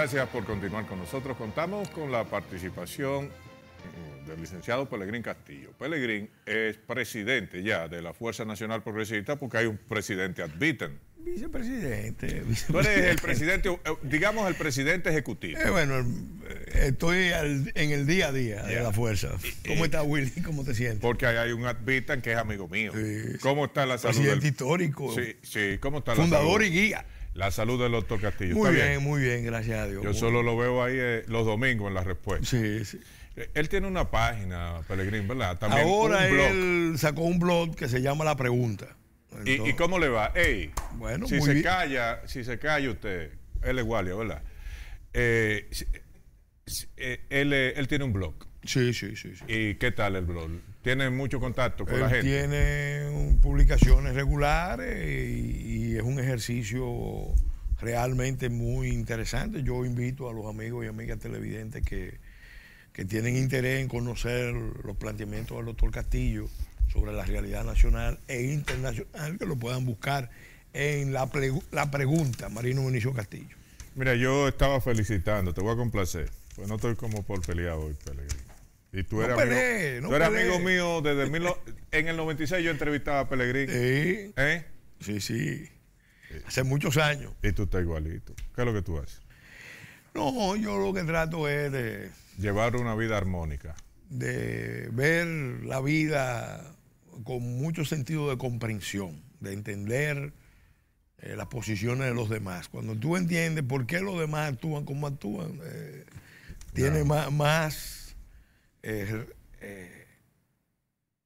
Gracias por continuar con nosotros. Contamos con la participación del licenciado Pelegrín Castillo. Pelegrín es presidente ya de la Fuerza Nacional Progresista porque hay un presidente ad vitam. Vicepresidente. Tú eres el presidente, digamos el presidente ejecutivo. Bueno, estoy en el día a día de la fuerza. ¿Cómo está, Willy? ¿Cómo te sientes? Porque hay un ad vitam que es amigo mío. Sí, ¿Cómo está la salud? Presidente histórico. Sí, ¿cómo está fundador la salud? y guía. La salud del doctor Castillo. Muy bien, gracias a Dios. Yo solo lo veo ahí los domingos en la respuesta. Sí. Él tiene una página, Pelegrín, ¿verdad? También ahora un blog. Él sacó un blog que se llama La Pregunta. Entonces, ¿Y cómo le va? Bueno, si muy se bien. si se calla usted, él es guardia, ¿verdad? Él tiene un blog. Sí. ¿Y qué tal el blog? ¿Tiene mucho contacto con la gente? Tiene publicaciones regulares y es un ejercicio realmente muy interesante. Yo invito a los amigos y amigas televidentes que tienen interés en conocer los planteamientos del doctor Castillo sobre la realidad nacional e internacional, que lo puedan buscar en la pregunta, Marino Benicio Castillo. Mira, yo estaba felicitando, te voy a complacer, pues no estoy como por pelear hoy, Pelegrín. Y tú eres, amigo mío desde en el 96 yo entrevistaba a Pelegrín. Sí. ¿Eh? Sí. Hace muchos años. Y tú estás igualito. ¿Qué es lo que tú haces? No, yo lo que trato es de llevar una vida armónica. De ver la vida con mucho sentido de comprensión, de entender las posiciones de los demás. Cuando tú entiendes por qué los demás actúan como actúan, tiene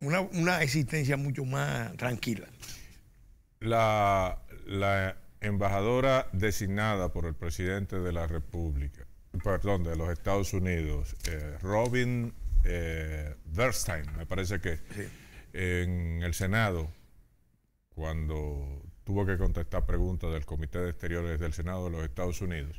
una existencia mucho más tranquila. La embajadora designada por el presidente de la República, perdón, de los Estados Unidos, Robin Bernstein, me parece que sí, en el Senado, cuando tuvo que contestar preguntas del Comité de Exteriores del Senado de los Estados Unidos,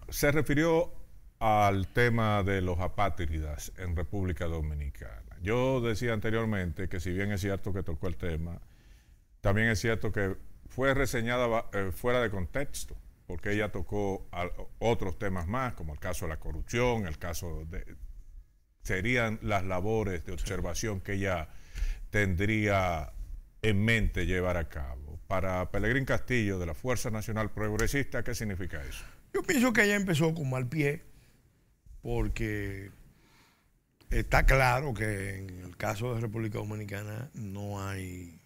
se refirió al tema de los apátridas en República Dominicana. Yo decía anteriormente que si bien es cierto que tocó el tema, también es cierto que fue reseñada fuera de contexto, porque ella tocó otros temas más, como el caso de la corrupción, el caso de... serían las labores de observación que ella tendría en mente llevar a cabo. Para Pelegrín Castillo, de la Fuerza Nacional Progresista, ¿qué significa eso? Yo pienso que ella empezó con mal pie, porque está claro que en el caso de República Dominicana no hay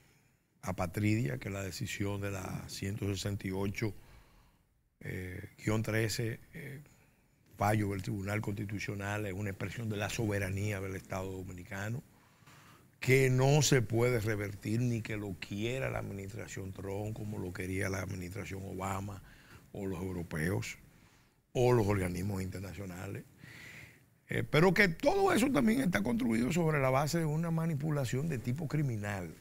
apatridia, que la decisión de la 168-13 fallo del Tribunal Constitucional es una expresión de la soberanía del Estado dominicano, que no se puede revertir ni que lo quiera la administración Trump, como lo quería la administración Obama o los europeos o los organismos internacionales. Pero que todo eso también está construido sobre la base de una manipulación de tipo criminal.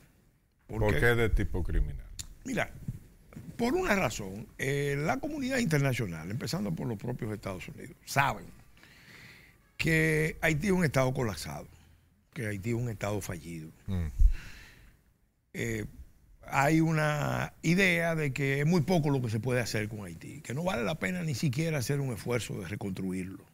¿Por qué de tipo criminal? Mira, por una razón, la comunidad internacional, empezando por los propios Estados Unidos, saben que Haití es un estado colapsado, que Haití es un estado fallido. Hay una idea de que es muy poco lo que se puede hacer con Haití, que no vale la pena ni siquiera hacer un esfuerzo de reconstruirlo.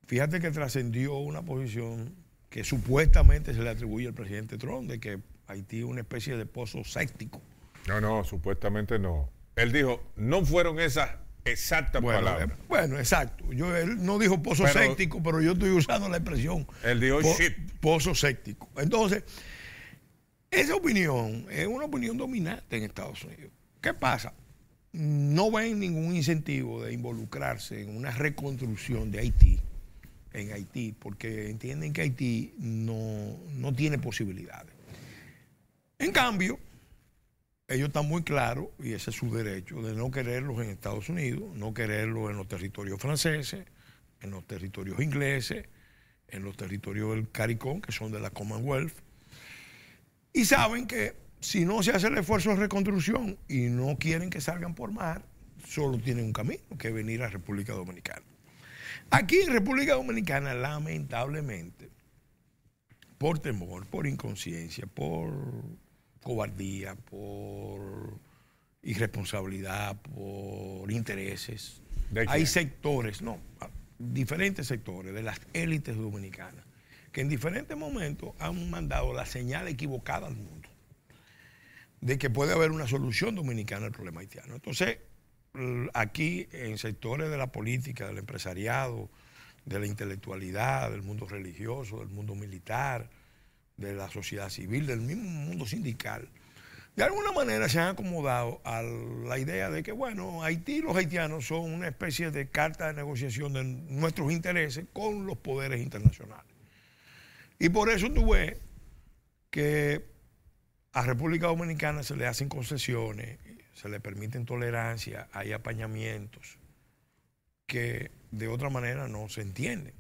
Fíjate que trascendió una posición que supuestamente se le atribuye al presidente Trump, de que Haití es una especie de pozo séptico. No, supuestamente no. Él dijo, no fueron esas exactas palabras. Bueno, exacto. Él no dijo pozo séptico, pero yo estoy usando la expresión. Él dijo pozo séptico. Entonces, esa opinión es una opinión dominante en Estados Unidos. ¿Qué pasa? No ven ningún incentivo de involucrarse en una reconstrucción de Haití, en Haití, porque entienden que Haití no tiene posibilidades. En cambio, ellos están muy claros, y ese es su derecho, de no quererlos en Estados Unidos, no quererlos en los territorios franceses, en los territorios ingleses, en los territorios del CARICOM, que son de la Commonwealth, y saben que si no se hace el esfuerzo de reconstrucción y no quieren que salgan por mar, solo tienen un camino, que es venir a República Dominicana. Aquí en República Dominicana, lamentablemente, por temor, por inconsciencia, por cobardía, por irresponsabilidad, por intereses. ¿De quién? Hay sectores, no, diferentes sectores de las élites dominicanas que en diferentes momentos han mandado la señal equivocada al mundo de que puede haber una solución dominicana al problema haitiano. Entonces, aquí en sectores de la política, del empresariado, de la intelectualidad, del mundo religioso, del mundo militar, de la sociedad civil, del mismo mundo sindical, de alguna manera se han acomodado a la idea de que, bueno, Haití y los haitianos son una especie de carta de negociación de nuestros intereses con los poderes internacionales. Y por eso tú ves que a República Dominicana se le hacen concesiones, se le permiten tolerancia, hay apañamientos que de otra manera no se entienden.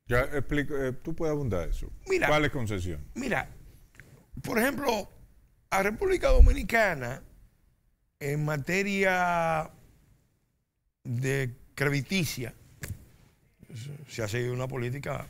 Ya explico, tú puedes abundar eso. Mira, ¿Cuál es concesión? Mira, por ejemplo, a República Dominicana, en materia de crediticia, se ha seguido una política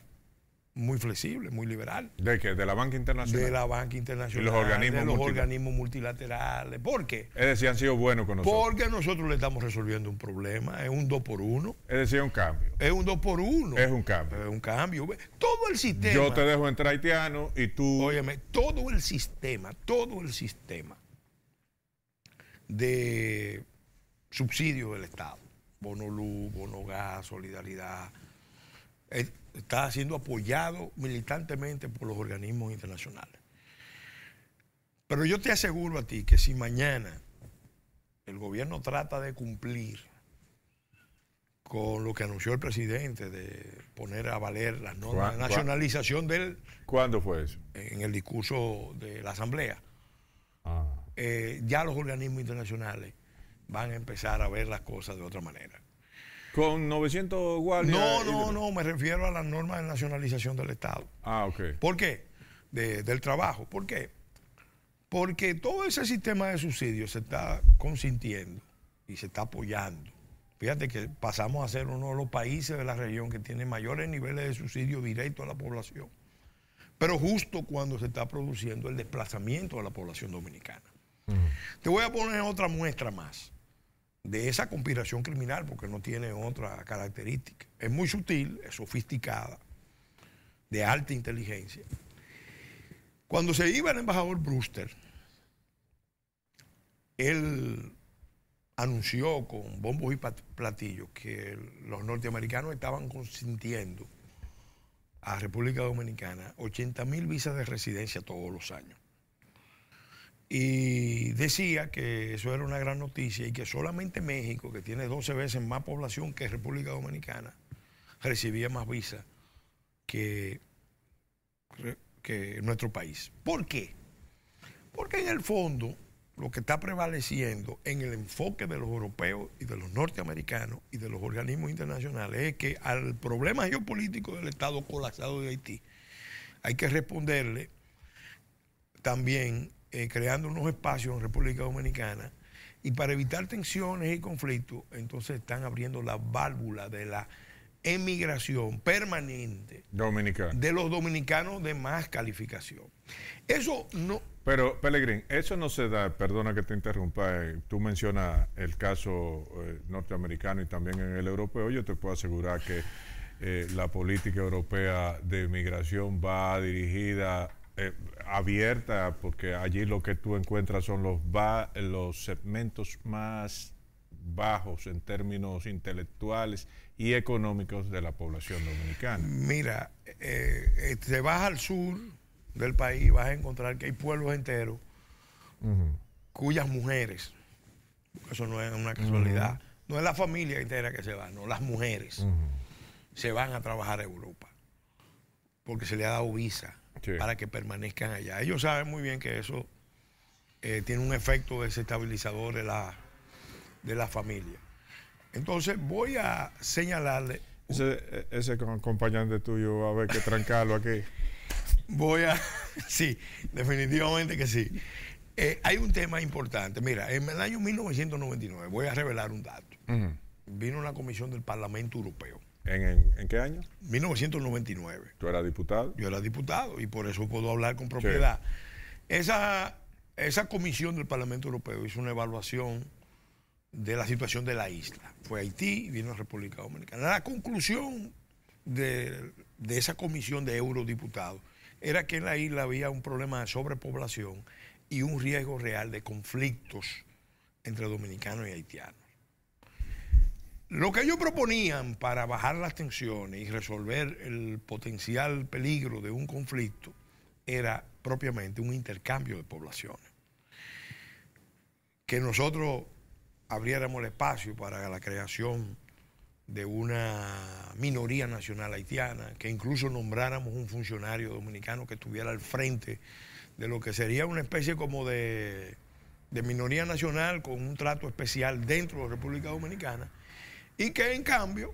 muy flexible, muy liberal. ¿De qué? ¿De la banca internacional? De la banca internacional, ¿Y los organismos de los organismos multilaterales. ¿Por qué? Es decir, han sido buenos con nosotros. Porque nosotros le estamos resolviendo un problema, es un 2 por 1. Es decir, un cambio. Es un 2 por 1. Es un cambio. Es un cambio. Todo el sistema. Yo te dejo entrar haitiano y tú... Óyeme, todo el sistema de subsidio del Estado, bono luz, bono gas, solidaridad, está siendo apoyado militantemente por los organismos internacionales. Pero yo te aseguro a ti que si mañana el gobierno trata de cumplir con lo que anunció el presidente de poner a valer las normas de nacionalización del... ¿Cuándo fue eso? En el discurso de la Asamblea. Ah. Ya los organismos internacionales van a empezar a ver las cosas de otra manera. ¿Con 900 guardias? No, me refiero a las normas de nacionalización del Estado. Ah, ok. ¿Por qué? Del trabajo. ¿Por qué? Porque todo ese sistema de subsidios se está consintiendo y se está apoyando. Fíjate que pasamos a ser uno de los países de la región que tiene mayores niveles de subsidio directo a la población. Pero justo cuando se está produciendo el desplazamiento de la población dominicana. Te voy a poner otra muestra más de esa conspiración criminal, porque no tiene otra característica. Es muy sutil, es sofisticada, de alta inteligencia. Cuando se iba el embajador Brewster, él anunció con bombos y platillos que los norteamericanos estaban consintiendo a República Dominicana 80,000 visas de residencia todos los años. Y decía que eso era una gran noticia y que solamente México, que tiene 12 veces más población que República Dominicana, recibía más visas que nuestro país. ¿Por qué? Porque en el fondo lo que está prevaleciendo en el enfoque de los europeos y de los norteamericanos y de los organismos internacionales es que al problema geopolítico del Estado colapsado de Haití hay que responderle también creando unos espacios en República Dominicana, y para evitar tensiones y conflictos, entonces están abriendo la válvula de la emigración permanente Dominicana. de los dominicanos de más calificación. Eso no... Pero, Pelegrín, eso no se da, perdona que te interrumpa, tú mencionas el caso norteamericano y también en el europeo. Yo te puedo asegurar que la política europea de migración va dirigida... abierta, porque allí lo que tú encuentras son los segmentos más bajos en términos intelectuales y económicos de la población dominicana. Mira, te vas al sur del país, vas a encontrar que hay pueblos enteros cuyas mujeres, eso no es una casualidad, no es la familia entera que se va, no, las mujeres se van a trabajar a Europa porque se le ha dado visa. Sí. Para que permanezcan allá. Ellos saben muy bien que eso tiene un efecto desestabilizador de la familia. Entonces voy a señalarle... Ese acompañante tuyo va a haber que trancarlo aquí. Sí, definitivamente que sí. Hay un tema importante. Mira, en el año 1999, voy a revelar un dato. Vino una comisión del Parlamento Europeo. ¿En qué año? 1999. ¿Tú eras diputado? Yo era diputado y por eso puedo hablar con propiedad. Sí. esa comisión del Parlamento Europeo hizo una evaluación de la situación de la isla. Fue Haití y vino República Dominicana. La conclusión de esa comisión de eurodiputados era que en la isla había un problema de sobrepoblación y un riesgo real de conflictos entre dominicanos y haitianos. Lo que ellos proponían para bajar las tensiones y resolver el potencial peligro de un conflicto era propiamente un intercambio de poblaciones. Que nosotros abriéramos el espacio para la creación de una minoría nacional haitiana, que incluso nombráramos un funcionario dominicano que estuviera al frente de lo que sería una especie como de minoría nacional con un trato especial dentro de la República Dominicana, y que en cambio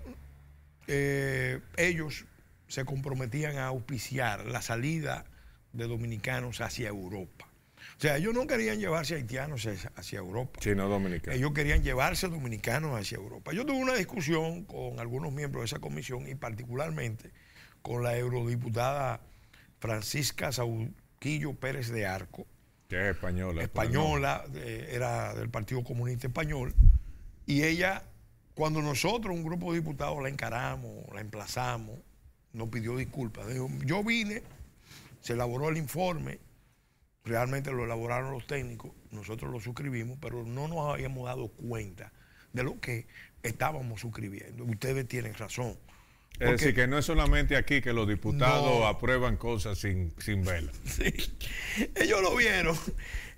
ellos se comprometían a auspiciar la salida de dominicanos hacia Europa. O sea, ellos no querían llevarse haitianos hacia Europa. Sino dominicanos. Ellos querían llevarse dominicanos hacia Europa. Yo tuve una discusión con algunos miembros de esa comisión y particularmente con la eurodiputada Francisca Sauquillo Pérez de Arco. Que es española. Española, era del Partido Comunista Español. Y ella, cuando nosotros, un grupo de diputados, la encaramos, la emplazamos, nos pidió disculpas. Dijo, yo vine, se elaboró el informe, realmente lo elaboraron los técnicos, nosotros lo suscribimos, pero no nos habíamos dado cuenta de lo que estábamos suscribiendo. Ustedes tienen razón. Es decir, que no es solamente aquí que los diputados aprueban cosas sin verlas. Sí, ellos lo vieron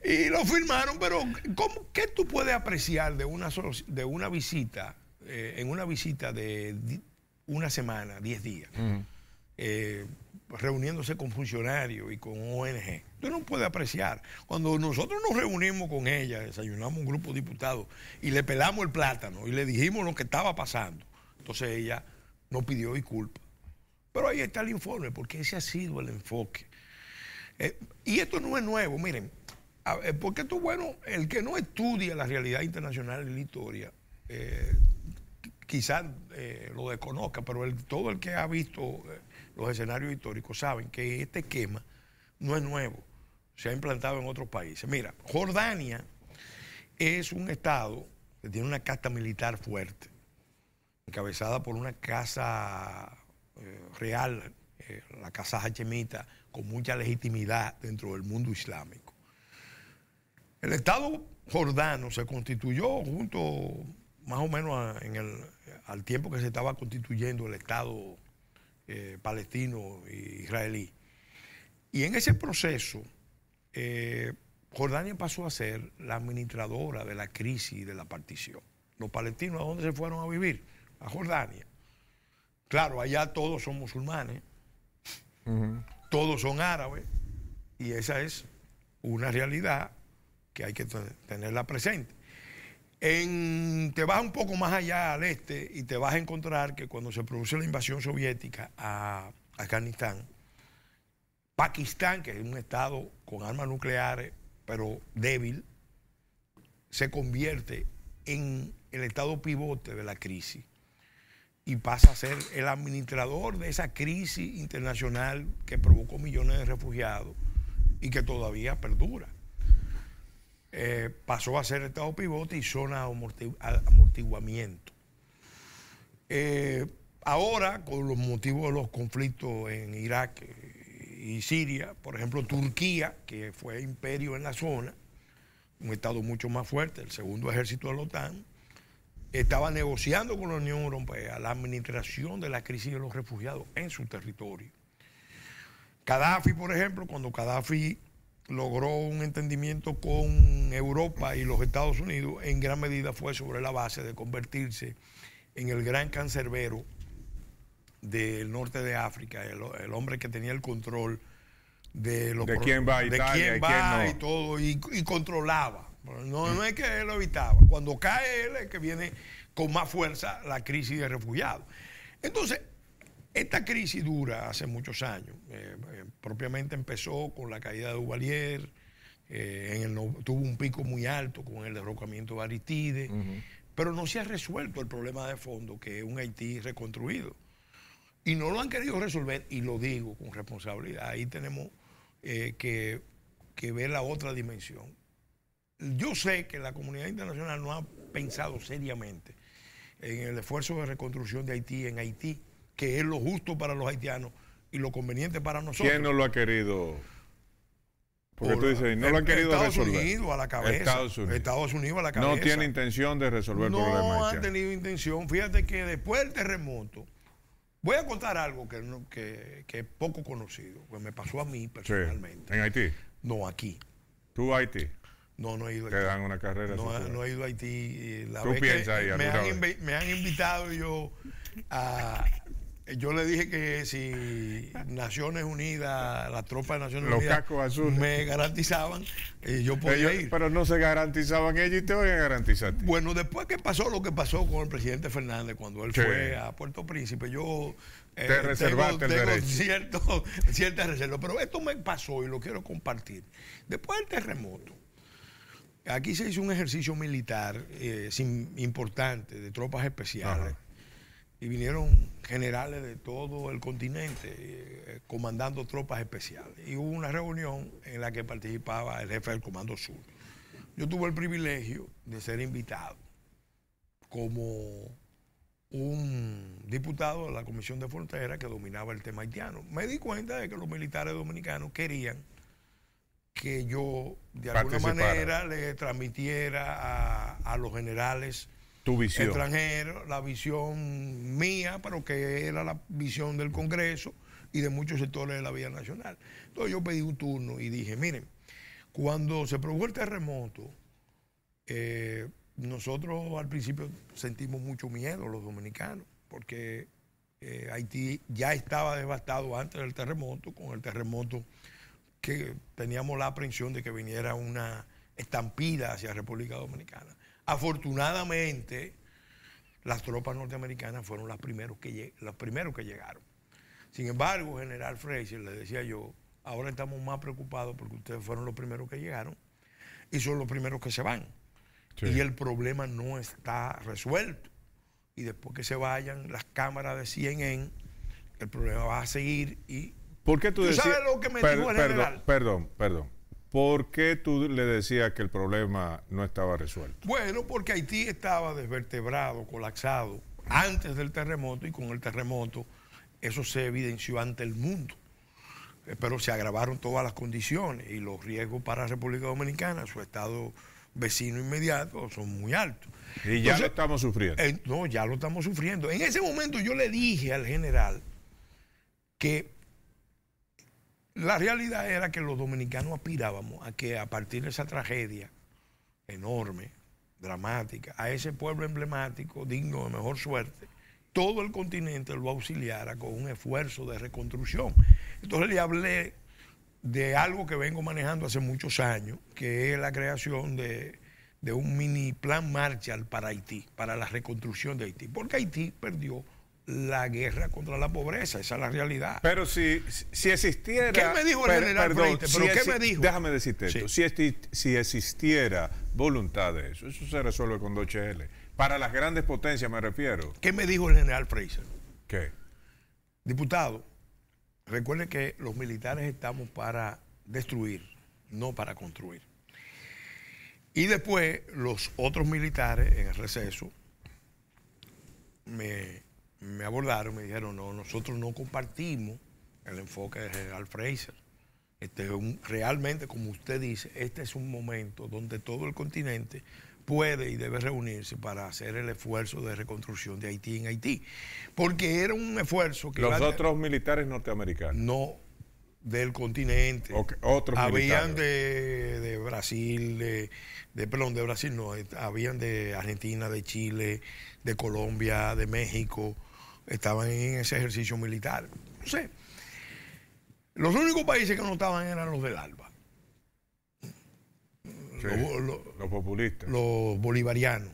y lo firmaron, pero ¿qué tú puedes apreciar de una visita, en una visita de una semana, 10 días? Reuniéndose con funcionarios y con ONG. Tú no puedes apreciar. Cuando nosotros nos reunimos con ella, desayunamos un grupo de diputados y le pelamos el plátano y le dijimos lo que estaba pasando. Entonces ella nos pidió disculpas. Pero ahí está el informe, porque ese ha sido el enfoque. Y esto no es nuevo, miren, porque esto, bueno, el que no estudia la realidad internacional y la historia, quizás lo desconozca, pero todo el que ha visto los escenarios históricos saben que este esquema no es nuevo, se ha implantado en otros países. Mira, Jordania es un estado que tiene una casta militar fuerte, encabezada por una casa real, la casa hachemita, con mucha legitimidad dentro del mundo islámico. El estado jordano se constituyó junto, más o menos al tiempo que se estaba constituyendo el estado palestino e israelí. Y en ese proceso, Jordania pasó a ser la administradora de la crisis de la partición. Los palestinos, ¿a dónde se fueron a vivir? A Jordania. Claro, allá todos son musulmanes, todos son árabes, y esa es una realidad que hay que tenerla presente. Te vas un poco más allá al este y te vas a encontrar que cuando se produce la invasión soviética a Afganistán, Pakistán, que es un estado con armas nucleares, pero débil, se convierte en el estado pivote de la crisis y pasa a ser el administrador de esa crisis internacional que provocó millones de refugiados y que todavía perdura. Pasó a ser estado pivote y zona de amortiguamiento. Ahora, con los motivos de los conflictos en Irak y Siria, por ejemplo, Turquía, que fue imperio en la zona, un estado mucho más fuerte, el segundo ejército de la OTAN, estaba negociando con la Unión Europea la administración de la crisis de los refugiados en su territorio. Gaddafi, por ejemplo, cuando Gaddafi logró un entendimiento con Europa y los Estados Unidos, en gran medida fue sobre la base de convertirse en el gran cancerbero del norte de África, el hombre que tenía el control de quién va a Italia y quién va y todo, y controlaba. No es que él lo evitaba. Cuando cae él es que viene con más fuerza la crisis de refugiados. Entonces, esta crisis dura hace muchos años. Propiamente empezó con la caída de Duvalier, tuvo un pico muy alto con el derrocamiento de Aristides, pero no se ha resuelto el problema de fondo, que es un Haití reconstruido. Y no lo han querido resolver, y lo digo con responsabilidad. Ahí tenemos que que ve la otra dimensión. Yo sé que la comunidad internacional no ha pensado seriamente en el esfuerzo de reconstrucción de Haití en Haití, que es lo justo para los haitianos y lo conveniente para nosotros. ¿Quién no lo ha querido? Porque tú dices, no lo han querido resolver. Estados Unidos a la cabeza. Estados Unidos a la cabeza. No tiene intención de resolver el problema haitiano. No han tenido intención. Fíjate que después del terremoto, voy a contar algo que es poco conocido, que me pasó a mí personalmente. Sí. ¿En Haití? No, aquí. ¿Tú a Haití? No, no he ido a Haití. Te dan una carrera. No he ido a Haití. ¿Tú piensas ahí me han invitado yo le dije que si Naciones Unidas, las tropas de Naciones Unidas, cascos azules, me garantizaban, yo podía ir. Pero no se garantizaban ellos y te voy a garantizar. Bueno, después que pasó lo que pasó con el presidente Fernández cuando él fue a Puerto Príncipe, yo te reservaste el derecho. Cierta reserva. Pero esto me pasó y lo quiero compartir. Después del terremoto, aquí se hizo un ejercicio militar importante de tropas especiales. Ajá. Y vinieron generales de todo el continente comandando tropas especiales. Y hubo una reunión en la que participaba el jefe del Comando Sur. Yo tuve el privilegio de ser invitado como un diputado de la Comisión de Frontera que dominaba el tema haitiano. Me di cuenta de que los militares dominicanos querían que yo de alguna manera le transmitiera a los generales tu visión extranjero, la visión mía, pero que era la visión del Congreso y de muchos sectores de la vida nacional. Entonces yo pedí un turno y dije, miren, cuando se produjo el terremoto, nosotros al principio sentimos mucho miedo los dominicanos, porque Haití ya estaba devastado antes del terremoto, con el terremoto que teníamos la aprensión de que viniera una estampida hacia República Dominicana. Afortunadamente, las tropas norteamericanas fueron los primeros que llegaron. Sin embargo, general Fraser, le decía yo, ahora estamos más preocupados porque ustedes fueron los primeros que llegaron y son los primeros que se van. Sí. Y el problema no está resuelto. Y después que se vayan las cámaras de CNN, el problema va a seguir. Y ¿por qué tú decías? ¿Sabes lo que me dijo el general? Perdón. ¿Por qué tú le decías que el problema no estaba resuelto? Bueno, porque Haití estaba desvertebrado, colapsado antes del terremoto, y con el terremoto eso se evidenció ante el mundo. Pero se agravaron todas las condiciones y los riesgos para la República Dominicana, su estado vecino inmediato, son muy altos. Y ya lo estamos sufriendo. No, ya lo estamos sufriendo. En ese momento yo le dije al general que la realidad era que los dominicanos aspirábamos a que a partir de esa tragedia enorme, dramática, a ese pueblo emblemático, digno de mejor suerte, todo el continente lo auxiliara con un esfuerzo de reconstrucción. Entonces le hablé de algo que vengo manejando hace muchos años, que es la creación de un mini plan Marshall para Haití, para la reconstrucción de Haití, porque Haití perdió la guerra contra la pobreza, esa es la realidad. Pero si existiera... ¿Qué me dijo el general Freite? ¿Qué me dijo? Déjame decirte esto, si existiera voluntad de eso se resuelve con 2HL. Para las grandes potencias me refiero. ¿Qué me dijo el general Fraser? ¿Qué? Diputado, recuerde que los militares estamos para destruir, no para construir. Y después los otros militares en el receso me abordaron, me dijeron, no, nosotros no compartimos el enfoque del general Fraser. Realmente, como usted dice, este es un momento donde todo el continente puede y debe reunirse para hacer el esfuerzo de reconstrucción de Haití en Haití. Porque era un esfuerzo que... Los otros militares norteamericanos. No, del continente. Okay, otros habían de Brasil, perdón, de Brasil no, habían de Argentina, de Chile, de Colombia, de México, estaban en ese ejercicio militar. No sé. Los únicos países que no estaban eran los del ALBA. Sí, los populistas. Los bolivarianos.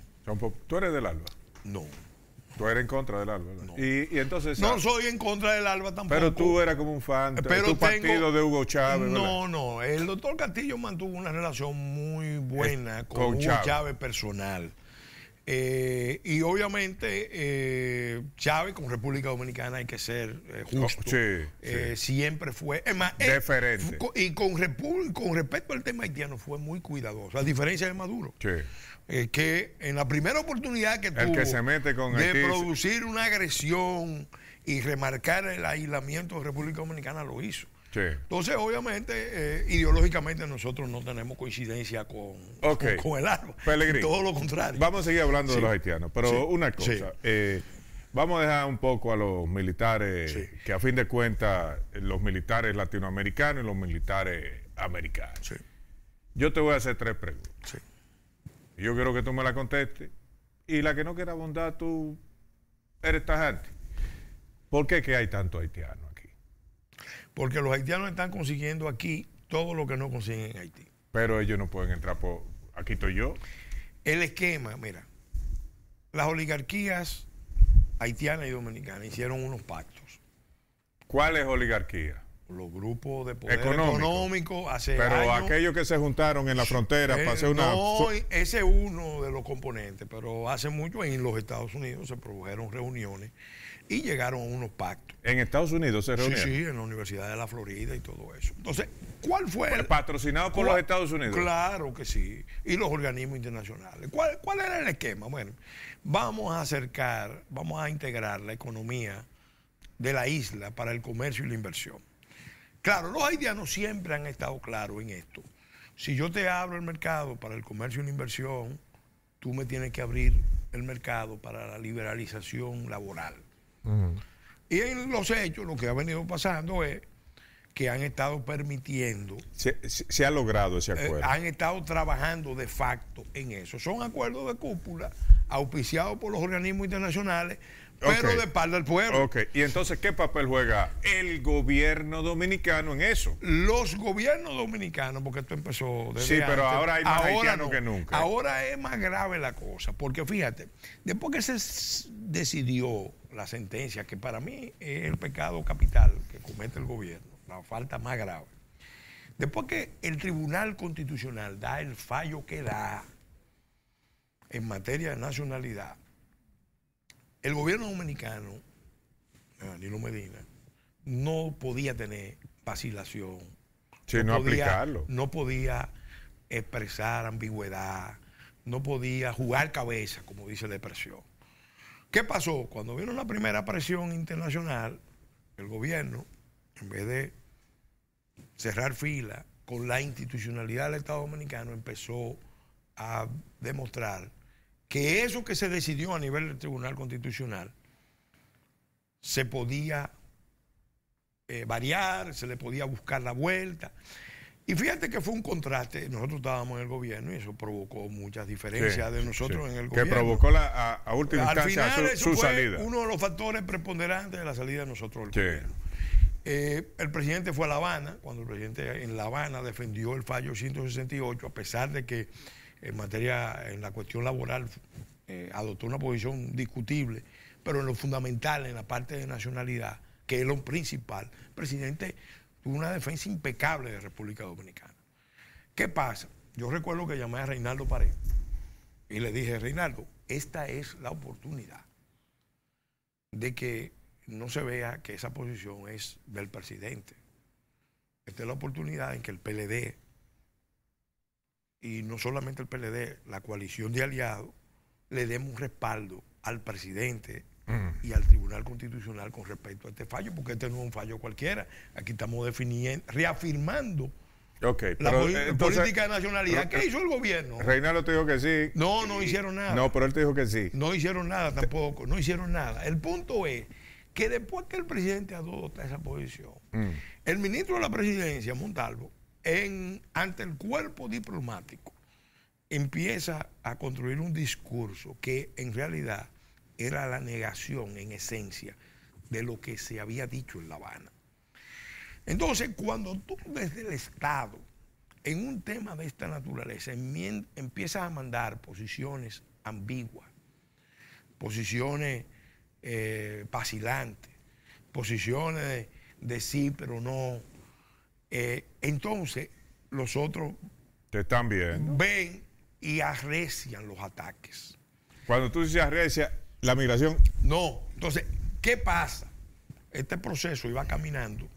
¿Tú eres del ALBA? No. Tú eres en contra del ALBA, ¿verdad? No. Y entonces... No soy en contra del ALBA tampoco. Pero tú eras como un fan, tu partido de Hugo Chávez, ¿verdad? No. El doctor Castillo mantuvo una relación muy buena con Hugo Chávez personal. Y obviamente Chávez con República Dominicana hay que ser justo. Siempre fue, es más, deferente. Y con respecto al tema haitiano fue muy cuidadoso, a diferencia de Maduro. Que en la primera oportunidad que tuvo que se mete con de producir una agresión y remarcar el aislamiento de República Dominicana lo hizo. Entonces, obviamente, ideológicamente nosotros no tenemos coincidencia con el árbol. Todo lo contrario. Vamos a seguir hablando de los haitianos, pero una cosa. Vamos a dejar un poco a los militares, que a fin de cuentas, los militares latinoamericanos y los militares americanos. Yo te voy a hacer 3 preguntas. Yo quiero que tú me la contestes. Y la que no quiera abundar, tú eres tajante. ¿Por qué que hay tanto haitiano aquí? Porque los haitianos están consiguiendo aquí todo lo que no consiguen en Haití. Pero ellos no pueden entrar por... Aquí estoy yo. El esquema, mira, las oligarquías haitianas y dominicanas hicieron unos pactos. ¿Cuál es oligarquía? Los grupos de poder económico hace años. Pero aquellos que se juntaron en la frontera para hacer una... No, ese es uno de los componentes, pero hace mucho en los Estados Unidos se produjeron reuniones y llegaron a unos pactos. ¿En Estados Unidos se reunieron? Sí, en la Universidad de la Florida y todo eso. Entonces, ¿cuál fue el... ¿Patrocinado por los Estados Unidos? Claro que sí, y los organismos internacionales. ¿Cuál era el esquema? Bueno, vamos a integrar la economía de la isla para el comercio y la inversión. Claro, los haitianos siempre han estado claros en esto. Si yo te abro el mercado para el comercio y la inversión, tú me tienes que abrir el mercado para la liberalización laboral. Y en los hechos, lo que ha venido pasando es que han estado permitiendo... Se ha logrado ese acuerdo. Han estado trabajando de facto en eso. Son acuerdos de cúpula auspiciados por los organismos internacionales, pero de espalda al pueblo. ¿Y entonces qué papel juega el gobierno dominicano en eso? Los gobiernos dominicanos, porque esto empezó desde pero antes, ahora hay más haitianos que nunca. Ahora es más grave la cosa, porque fíjate, después que se decidió la sentencia, que para mí es el pecado capital que comete el gobierno, la falta más grave, después que el Tribunal Constitucional da el fallo que da en materia de nacionalidad, el gobierno dominicano, Danilo Medina, no podía tener vacilación. Aplicarlo. No podía expresar ambigüedad, no podía jugar cabeza, como dice la expresión. ¿Qué pasó? Cuando vino la primera presión internacional, el gobierno, en vez de cerrar fila con la institucionalidad del Estado Dominicano, empezó a demostrar que eso que se decidió a nivel del Tribunal Constitucional se podía variar, se le podía buscar la vuelta. Y fíjate que fue un contraste. Nosotros estábamos en el gobierno y eso provocó muchas diferencias de nosotros en el gobierno. Que provocó a última instancia su salida. Uno de los factores preponderantes de la salida de nosotros del gobierno. El presidente fue a La Habana, cuando el presidente en La Habana defendió el fallo 168, a pesar de que en la cuestión laboral adoptó una posición discutible, pero en lo fundamental, en la parte de nacionalidad, que es lo principal, el presidente tuvo una defensa impecable de República Dominicana. ¿Qué pasa? Yo recuerdo que llamé a Reinaldo Pared y le dije, Reinaldo, esta es la oportunidad de que no se vea que esa posición es del presidente. Esta es la oportunidad en que el PLD, y no solamente el PLD, la coalición de aliados, le demos un respaldo al presidente y al Tribunal Constitucional con respecto a este fallo, porque este no es un fallo cualquiera. Aquí estamos definiendo, reafirmando la política de nacionalidad. ¿Qué hizo el gobierno? Reinaldo te dijo que sí. No hicieron nada. No, pero él te dijo que sí. No hicieron nada tampoco, no hicieron nada. El punto es que después que el presidente adopta esa posición, el ministro de la Presidencia, Montalvo, ante el cuerpo diplomático, empieza a construir un discurso que en realidad era la negación en esencia de lo que se había dicho en La Habana. Entonces, cuando tú desde el Estado, en un tema de esta naturaleza, empiezas a mandar posiciones ambiguas, posiciones vacilantes, posiciones de sí pero no, entonces los otros te están viendo, ven y arrecian los ataques. Cuando tú dices arrecia, la migración... No. Entonces, ¿qué pasa? Este proceso iba caminando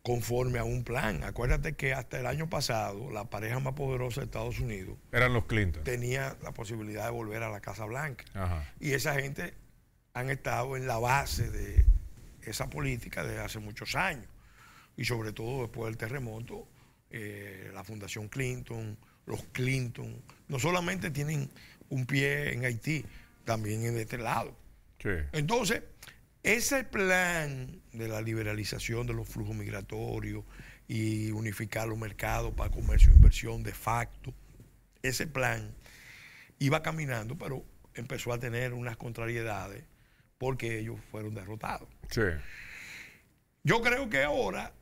conforme a un plan. Acuérdate que hasta el año pasado la pareja más poderosa de Estados Unidos Eran los Clinton. tenía la posibilidad de volver a la Casa Blanca. Ajá. Y esa gente han estado en la base de esa política desde hace muchos años. Y sobre todo después del terremoto, la Fundación Clinton, los Clinton, no solamente tienen un pie en Haití, también en este lado. Sí. Entonces, ese plan de la liberalización de los flujos migratorios y unificar los mercados para comercio e inversión de facto, ese plan iba caminando, pero empezó a tener unas contrariedades porque ellos fueron derrotados. Sí. Yo creo que ahora...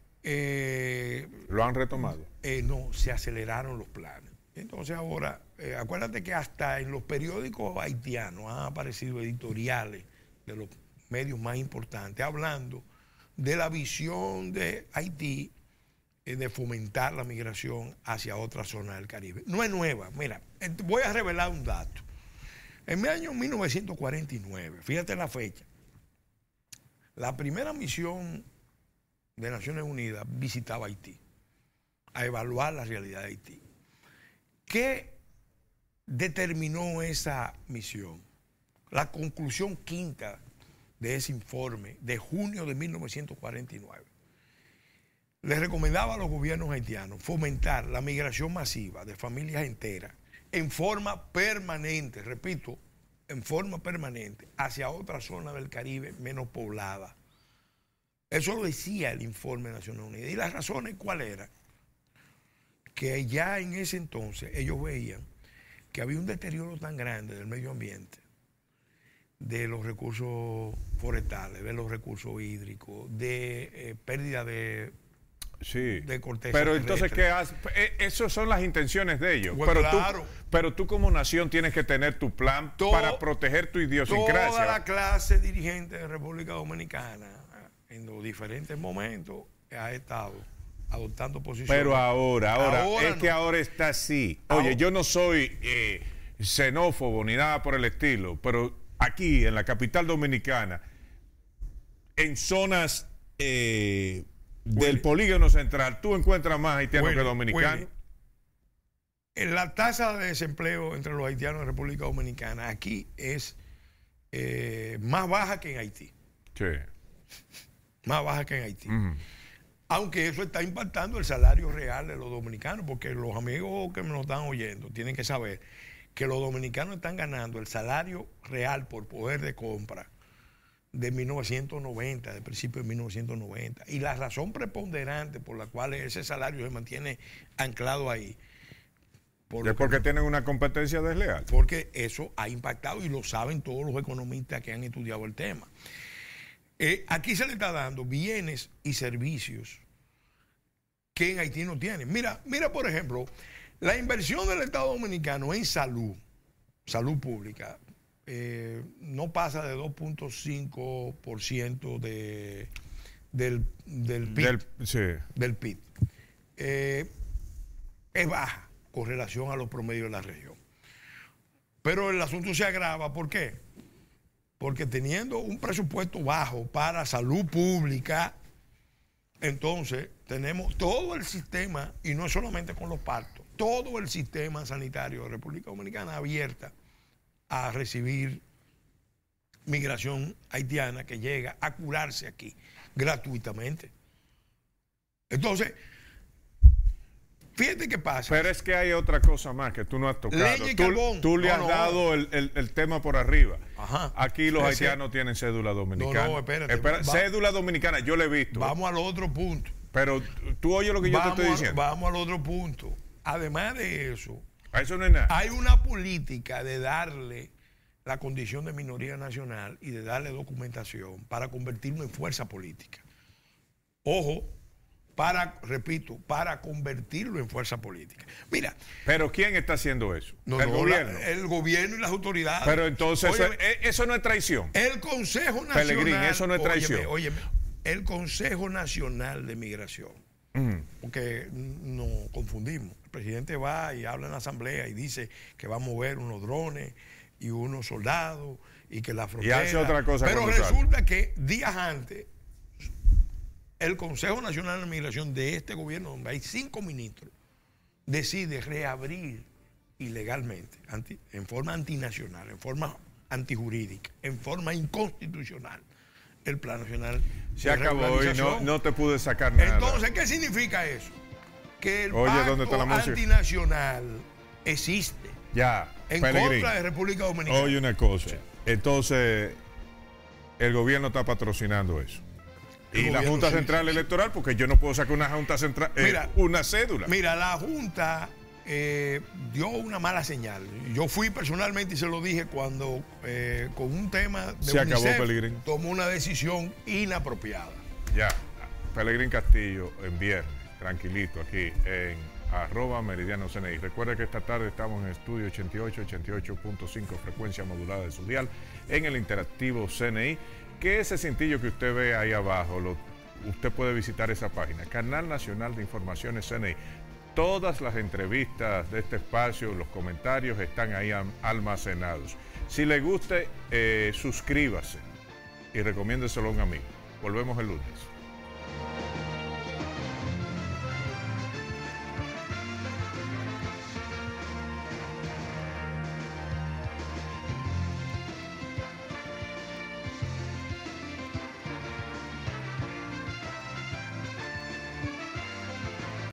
¿Lo han retomado? No, se aceleraron los planes. Entonces ahora, acuérdate que hasta en los periódicos haitianos han aparecido editoriales de los medios más importantes hablando de la visión de Haití de fomentar la migración hacia otra zona del Caribe. No es nueva. Mira, voy a revelar un dato. En el año 1949, fíjate la fecha, la primera misión de Naciones Unidas visitaba Haití a evaluar la realidad de Haití. ¿Qué determinó esa misión? La conclusión quinta de ese informe de junio de 1949. Les recomendaba a los gobiernos haitianos fomentar la migración masiva de familias enteras en forma permanente, repito, en forma permanente, hacia otra zona del Caribe menos poblada. Eso lo decía el informe de Naciones Unidas. ¿Y las razones cuáles eran? Que ya en ese entonces ellos veían que había un deterioro tan grande del medio ambiente, de los recursos forestales, de los recursos hídricos, de pérdida de, sí, de corteza pero terrestre. entonces, ¿qué hace? Esas son las intenciones de ellos. Pues pero, claro. pero tú como nación tienes que tener tu plan para proteger tu idiosincrasia. Toda la clase dirigente de República Dominicana, en los diferentes momentos, ha estado adoptando posiciones. Pero ahora es no. que ahora está así. Oye, yo no soy xenófobo ni nada por el estilo, pero aquí en la capital dominicana, en zonas del polígono central, tú encuentras más haitianos que dominicanos. En la tasa de desempleo entre los haitianos de República Dominicana aquí es más baja que en Haití. Sí. Más baja que en Haití. Aunque eso está impactando el salario real de los dominicanos, porque los amigos que me lo están oyendo tienen que saber que los dominicanos están ganando el salario real por poder de compra de 1990, de principio de 1990. Y la razón preponderante por la cual ese salario se mantiene anclado ahí. Es porque tienen una competencia desleal. Porque eso ha impactado y lo saben todos los economistas que han estudiado el tema. Aquí se le está dando bienes y servicios que en Haití no tienen. Mira, por ejemplo, la inversión del Estado Dominicano en salud pública, no pasa de 2.5% del PIB. Del PIB. Es baja con relación a los promedios de la región. Pero el asunto se agrava, ¿por qué? Porque teniendo un presupuesto bajo para salud pública, entonces tenemos todo el sistema, y no solamente con los partos, todo el sistema sanitario de República Dominicana abierta a recibir migración haitiana que llega a curarse aquí gratuitamente. Entonces, fíjate qué pasa. Pero es que hay otra cosa más que tú no has tocado. Leña y carbón. Tú le has dado el tema por arriba. Ajá. Aquí los haitianos tienen cédula dominicana. No, espérate. Cédula dominicana, yo la he visto. Vamos al otro punto. Pero tú oyes lo que yo te estoy diciendo. Vamos al otro punto. Además de eso, eso no es nada. Hay una política de darle la condición de minoría nacional y de darle documentación para convertirlo en fuerza política. Ojo, repito, para convertirlo en fuerza política. Mira. ¿Pero quién está haciendo eso? El gobierno. El gobierno y las autoridades. Pero entonces, eso no es traición. El Consejo Nacional. Pelegrín, eso no es traición. Óyeme, el Consejo Nacional de Migración. Porque nos confundimos. El presidente va y habla en la asamblea y dice que va a mover unos drones y unos soldados y que la frontera. Y hace otra cosa. Pero resulta que días antes, el Consejo Nacional de Migración de este gobierno, donde hay 5 ministros, decide reabrir ilegalmente, en forma antinacional, en forma antijurídica, en forma inconstitucional, el Plan Nacional. Se acabó y no te pude sacar nada. Entonces, ¿qué significa eso? Que el pacto antinacional existe. Ya, en contra de República Dominicana. Oye, una cosa. Sí. Entonces, el gobierno está patrocinando eso. Y la Junta Central Electoral, porque yo no puedo sacar una Junta Central, una cédula. Mira, la Junta dio una mala señal. Yo fui personalmente y se lo dije cuando con un tema de se UNICEF, acabó Pelegrín. Tomó una decisión inapropiada. Ya, Pelegrín Castillo en viernes, tranquilito, aquí en @meridiano_CNI. Recuerda que esta tarde estamos en estudio 88.5 frecuencia modulada de su dial en el interactivo CNI, que ese cintillo que usted ve ahí abajo, usted puede visitar esa página, Canal Nacional de Informaciones CNI. Todas las entrevistas de este espacio, los comentarios están ahí almacenados. Si le guste, suscríbase y recomiéndeselo a un amigo. Volvemos el lunes.